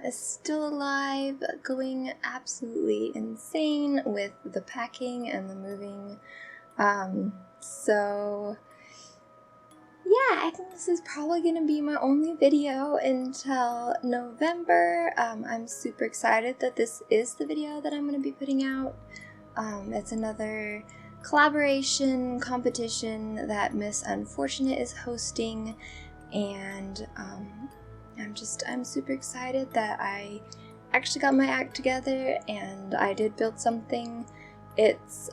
is still alive, going absolutely insane with the packing and the moving. So yeah, I think this is probably going to be my only video until November. I'm super excited that this is the video that I'm going to be putting out. It's another collaboration competition that Miss Unfortunate is hosting, and I'm super excited that I actually got my act together and I did build something. It's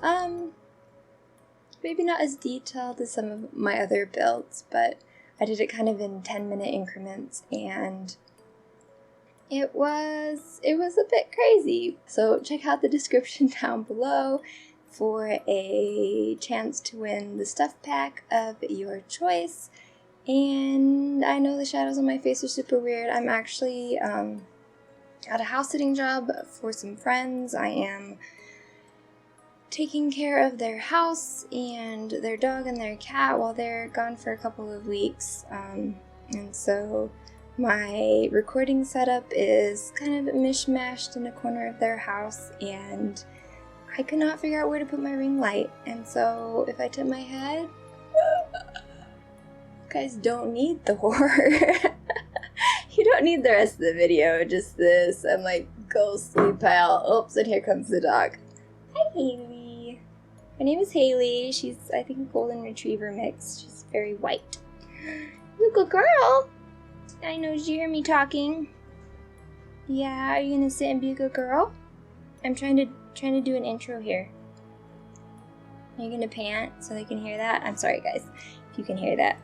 maybe not as detailed as some of my other builds, but I did it kind of in 10-minute increments, and it was a bit crazy. So check out the description down below for a chance to win the stuff pack of your choice. And I know the shadows on my face are super weird. I'm actually at a house sitting job for some friends. I am taking care of their house and their dog and their cat while they're gone for a couple of weeks. And so my recording setup is kind of mishmashed in a corner of their house, and I could not figure out where to put my ring light. And so if I tip my head, you guys don't need the horror. You don't need the rest of the video, just this. I'm like, ghostly pal. Oops, and here comes the dog. Hi, Haley. Her name is Haley. She's, I think, a golden retriever mix. She's very white. You good girl. I know, did you hear me talking? Yeah, are you gonna sit and be a good girl? I'm trying to do an intro here. Are you gonna pant so they can hear that? I'm sorry, guys, if you can hear that.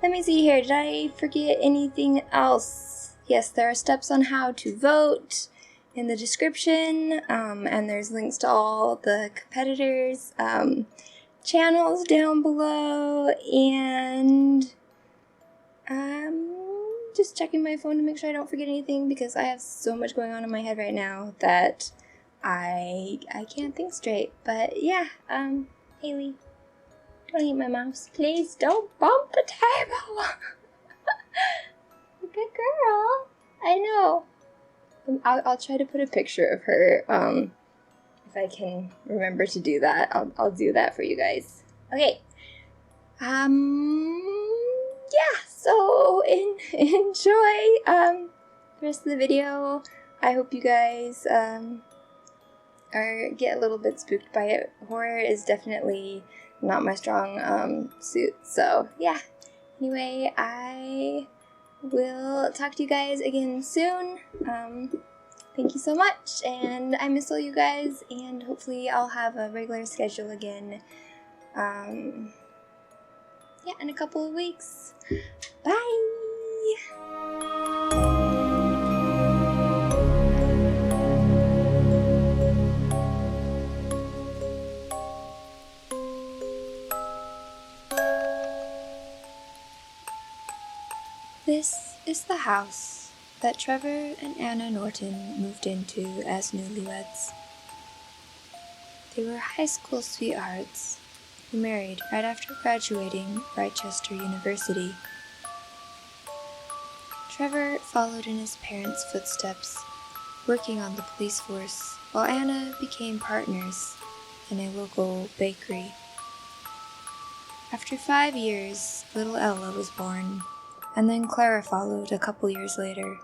Let me see here. Did I forget anything else? Yes, there are steps on how to vote in the description, and there's links to all the competitors' channels down below, and just checking my phone to make sure I don't forget anything, because I have so much going on in my head right now that I can't think straight. But yeah, Haley, don't eat my mouse. Please don't bump the table. Good girl. I know. I'll try to put a picture of her, if I can remember to do that. I'll do that for you guys. Okay. Yeah, so enjoy the rest of the video. I hope you guys get a little bit spooked by it. Horror is definitely not my strong suit, so yeah. Anyway, I will talk to you guys again soon. Thank you so much, and I miss all you guys, and hopefully I'll have a regular schedule again, yeah, in a couple of weeks. Bye! This is the house that Trevor and Anna Norton moved into as newlyweds. They were high school sweethearts who married right after graduating Rochester University. Trevor followed in his parents' footsteps, working on the police force, while Anna became partners in a local bakery. After 5 years, little Ella was born, and then Clara followed a couple years later.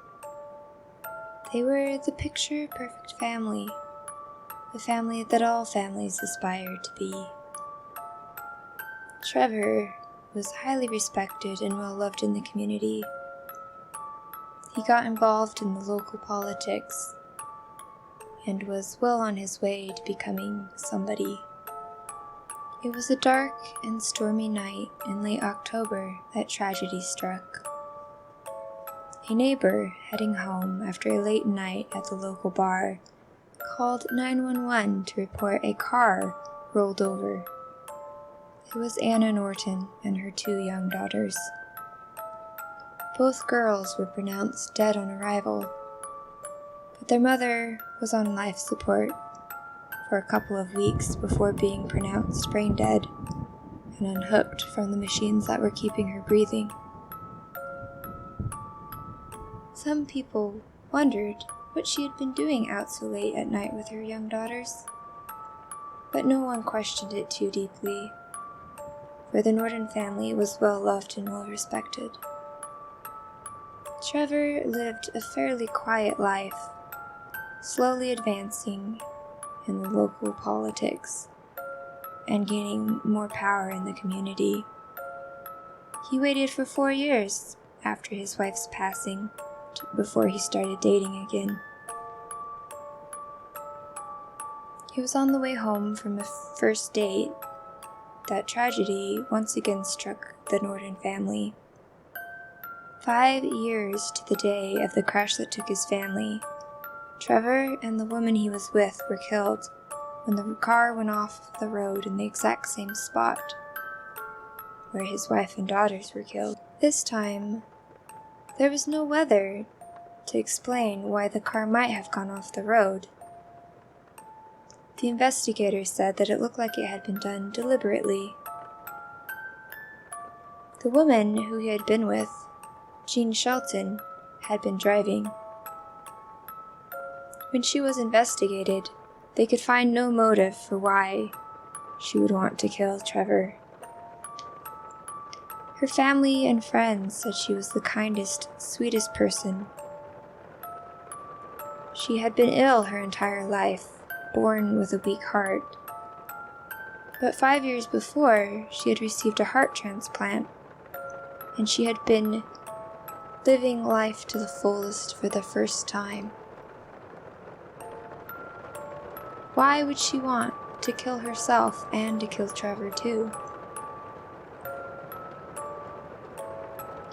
They were the picture-perfect family, the family that all families aspire to be. Trevor was highly respected and well-loved in the community. He got involved in the local politics and was well on his way to becoming somebody. It was a dark and stormy night in late October that tragedy struck. A neighbor heading home after a late night at the local bar called 911 to report a car rolled over. It was Anna Norton and her 2 young daughters. Both girls were pronounced dead on arrival, but their mother was on life support for a couple of weeks before being pronounced brain dead and unhooked from the machines that were keeping her breathing. Some people wondered what she had been doing out so late at night with her young daughters. But no one questioned it too deeply, for the Norton family was well loved and well respected. Trevor lived a fairly quiet life, slowly advancing in the local politics and gaining more power in the community. He waited for 4 years after his wife's passing before he started dating again. He was on the way home from a first date that tragedy once again struck the Norton family. 5 years to the day of the crash that took his family, Trevor and the woman he was with were killed when the car went off the road in the exact same spot where his wife and daughters were killed. This time, there was no weather to explain why the car might have gone off the road. The investigators said that it looked like it had been done deliberately. The woman who he had been with, Jean Shelton, had been driving. When she was investigated, they could find no motive for why she would want to kill Trevor. Her family and friends said she was the kindest, sweetest person. She had been ill her entire life, born with a weak heart. But 5 years before, she had received a heart transplant, and she had been living life to the fullest for the first time. Why would she want to kill herself and to kill Trevor too?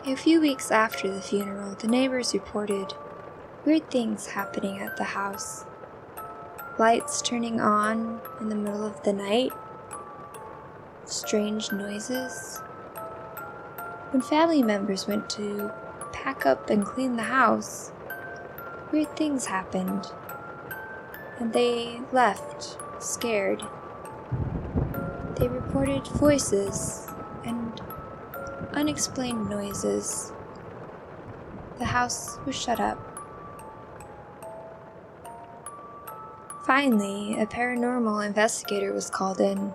A few weeks after the funeral, the neighbors reported weird things happening at the house. Lights turning on in the middle of the night, strange noises. When family members went to pack up and clean the house, weird things happened, and they left, scared. They reported voices and unexplained noises. The house was shut up. Finally, a paranormal investigator was called in.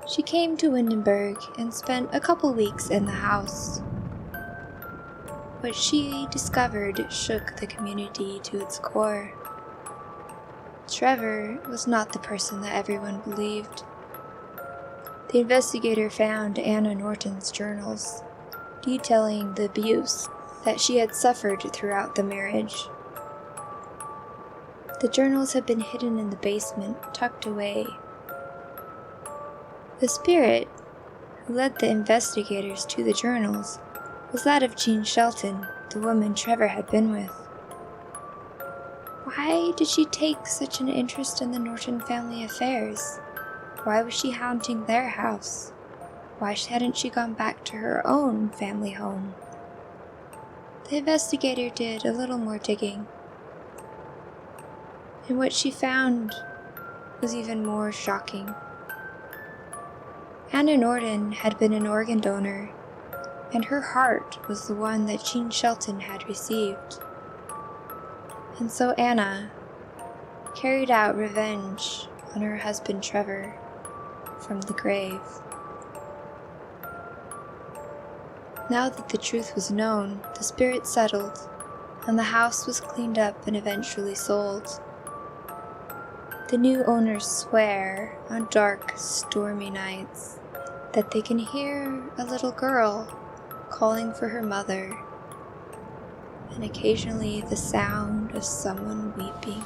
She came to Windenburg and spent a couple weeks in the house. What she discovered shook the community to its core. Trevor was not the person that everyone believed. The investigator found Anna Norton's journals, detailing the abuse that she had suffered throughout the marriage. The journals had been hidden in the basement, tucked away. The spirit who led the investigators to the journals was that of Jean Shelton, the woman Trevor had been with. Why did she take such an interest in the Norton family affairs? Why was she haunting their house? Why hadn't she gone back to her own family home? The investigator did a little more digging, and what she found was even more shocking. Anna Norton had been an organ donor, and her heart was the one that Jean Shelton had received. And so Anna carried out revenge on her husband Trevor from the grave. Now that the truth was known, the spirit settled, and the house was cleaned up and eventually sold. The new owners swear on dark, stormy nights that they can hear a little girl calling for her mother, and occasionally the sound of someone weeping.